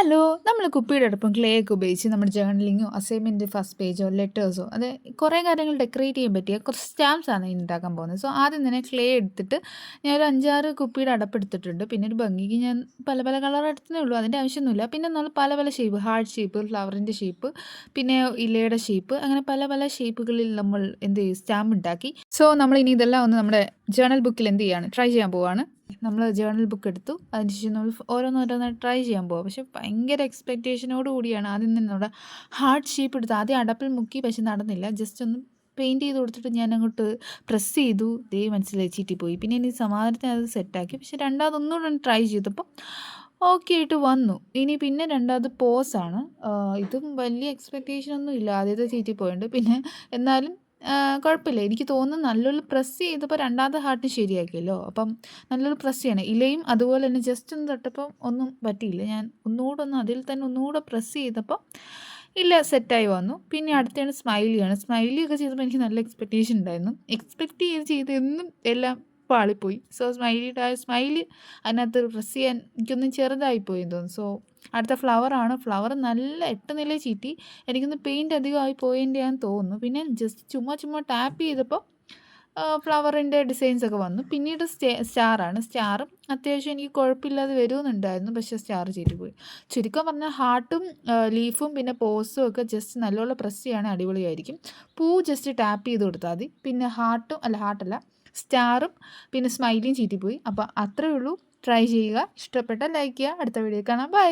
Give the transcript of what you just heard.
Hello! നമ്മൾ കുപ്പിയുടെ അടുപ്പം ക്ലേ ഒക്കെ ഉപയോഗിച്ച് നമ്മുടെ ജേർണലിങ്ങോ, അസൈൻമെന്റ് ഫസ്റ്റ് പേജോ, ലെറ്റേഴ്സോ അത് കുറേ കാര്യങ്ങൾ ഡെക്കറേറ്റ് ചെയ്യാൻ പറ്റിയ കുറച്ച് സ്റ്റാമ്പ്സ് ആണ് ഇനി ഉണ്ടാക്കാൻ പോകുന്നത്. സോ ആദ്യം തന്നെ ക്ലേ എടുത്തിട്ട് ഞാൻ ഒരു 5, 6 കുപ്പിയുടെ അടപ്പെടുത്തിട്ടുണ്ട്. പിന്നെ ഒരു ഭംഗിക്ക് ഞാൻ പല പല കളർ എടുത്തതേ ഉള്ളൂ. അതിൻ്റെ ആവശ്യമൊന്നുമില്ല. പിന്നെ നമ്മൾ പല പല ഷേപ്പ് ഹാർട്ട് ഷേപ്പ്, ഫ്ലവറിൻ്റെ ഷേപ്പ്, പിന്നെ ഇലയുടെ ഷേപ്പ് അങ്ങനെ പല പല ഷേപ്പുകളിൽ നമ്മൾ എന്ത് ചെയ്യും സ്റ്റാമ്പ് ഉണ്ടാക്കി. സോ നമ്മൾ ഇനി ഇതെല്ലാം ഒന്ന് നമ്മുടെ ജേർണൽ ബുക്കിൽ എന്ത് ചെയ്യാണ് ട്രൈ ചെയ്യാൻ പോവാണ്. നമ്മൾ ജേർണൽ ബുക്ക് എടുത്തു. അതിനുശേഷം നമ്മൾ ഓരോന്നോരോന്നായി ട്രൈ ചെയ്യാൻ പോവാം. പക്ഷേ ഭയങ്കര എക്സ്പെക്റ്റേഷനോട് കൂടിയാണ് ആദ്യം തന്നെ നമ്മുടെ ഹാർട്ട് ഷേപ്പ് എടുത്ത് ആദ്യം അടപ്പിൽ മുക്കി, പക്ഷെ നടന്നില്ല. ജസ്റ്റ് ഒന്ന് പെയിൻറ്റ് ചെയ്ത് കൊടുത്തിട്ട് ഞാൻ അങ്ങോട്ട് പ്രസ് ചെയ്തു. ദേ മനസ്സിലായി ചീറ്റിപ്പോയി. പിന്നെ ഇനി സമാധാനത്തിന് അത് സെറ്റാക്കി. പക്ഷെ രണ്ടാമത് ഒന്നുകൂടെ ട്രൈ ചെയ്തപ്പോൾ ഓക്കെ ആയിട്ട് വന്നു. ഇനി പിന്നെ രണ്ടാമത് പോസാണ്. ഇതും വലിയ എക്സ്പെക്റ്റേഷൻ ഒന്നും ഇല്ല. ആദ്യത്തെ ചീറ്റിപ്പോയുണ്ട്. പിന്നെ എന്നാലും കുഴപ്പമില്ല. എനിക്ക് തോന്നുന്നു നല്ലോണം പ്രസ് ചെയ്തപ്പോൾ രണ്ടാമത്തെ ഹാർട്ട് ശരിയാക്കിയല്ലോ. അപ്പം നല്ലോണം പ്രസ് ചെയ്യണം. ഇലയും അതുപോലെ തന്നെ ജസ്റ്റ് ഒന്ന് തൊട്ടപ്പോൾ ഒന്നും പറ്റിയില്ല. ഞാൻ ഒന്നുകൂടെ അതിൽ തന്നെ ഒന്നുകൂടെ പ്രസ് ചെയ്തപ്പോൾ ഇല സെറ്റായി വന്നു. പിന്നെ അടുത്തതാണ് സ്മൈലിയാണ്. സ്മൈലിയൊക്കെ ചെയ്തപ്പോൾ എനിക്ക് നല്ല എക്സ്പെക്റ്റേഷൻ ഉണ്ടായിരുന്നു. എക്സ്പെക്റ്റ് ചെയ്ത് എന്നും എല്ലാം പാളിപ്പോയി. സോ സ്മൈലി അതിനകത്ത് പ്രസ് ചെയ്യാൻ എനിക്കൊന്നും ചെറുതായിപ്പോയി എന്ന് തോന്നുന്നു. സോ അടുത്ത ഫ്ലവറാണ്. ഫ്ലവർ നല്ല 8 നില ചീറ്റി. എനിക്കൊന്ന് പെയിൻറ്റ് അധികമായി പോയതിൻ്റെയാന്ന് തോന്നുന്നു. പിന്നെ ജസ്റ്റ് ചുമ്മാ ടാപ്പ് ചെയ്തപ്പോൾ ഫ്ലവറിൻ്റെ ഡിസൈൻസൊക്കെ വന്നു. പിന്നീട് സ്റ്റാറാണ്. സ്റ്റാറും അത്യാവശ്യം എനിക്ക് കുഴപ്പമില്ലാതെ വരുമെന്നുണ്ടായിരുന്നു. പക്ഷേ സ്റ്റാർ ചീറ്റിപ്പോയി. ചുരുക്കം പറഞ്ഞാൽ ഹാർട്ടും ലീഫും പിന്നെ പോസും ഒക്കെ ജസ്റ്റ് നല്ലോണം പ്രസ് ചെയ്യുകയാണെങ്കിൽ അടിപൊളിയായിരിക്കും. പൂ ജസ്റ്റ് ടാപ്പ് ചെയ്ത് കൊടുത്താൽ മതി. പിന്നെ ഹാർട്ടല്ല സ്റ്റാറും പിന്നെ സ്മൈലിയും ചീറ്റിപ്പോയി. അപ്പോൾ അത്രയേ ഉള്ളൂ. ട്രൈ ചെയ്യുക. ഇഷ്ടപ്പെട്ടാൽ ലൈക്ക് ചെയ്യുക. അടുത്ത വീഡിയോ കാണാം. ബൈ.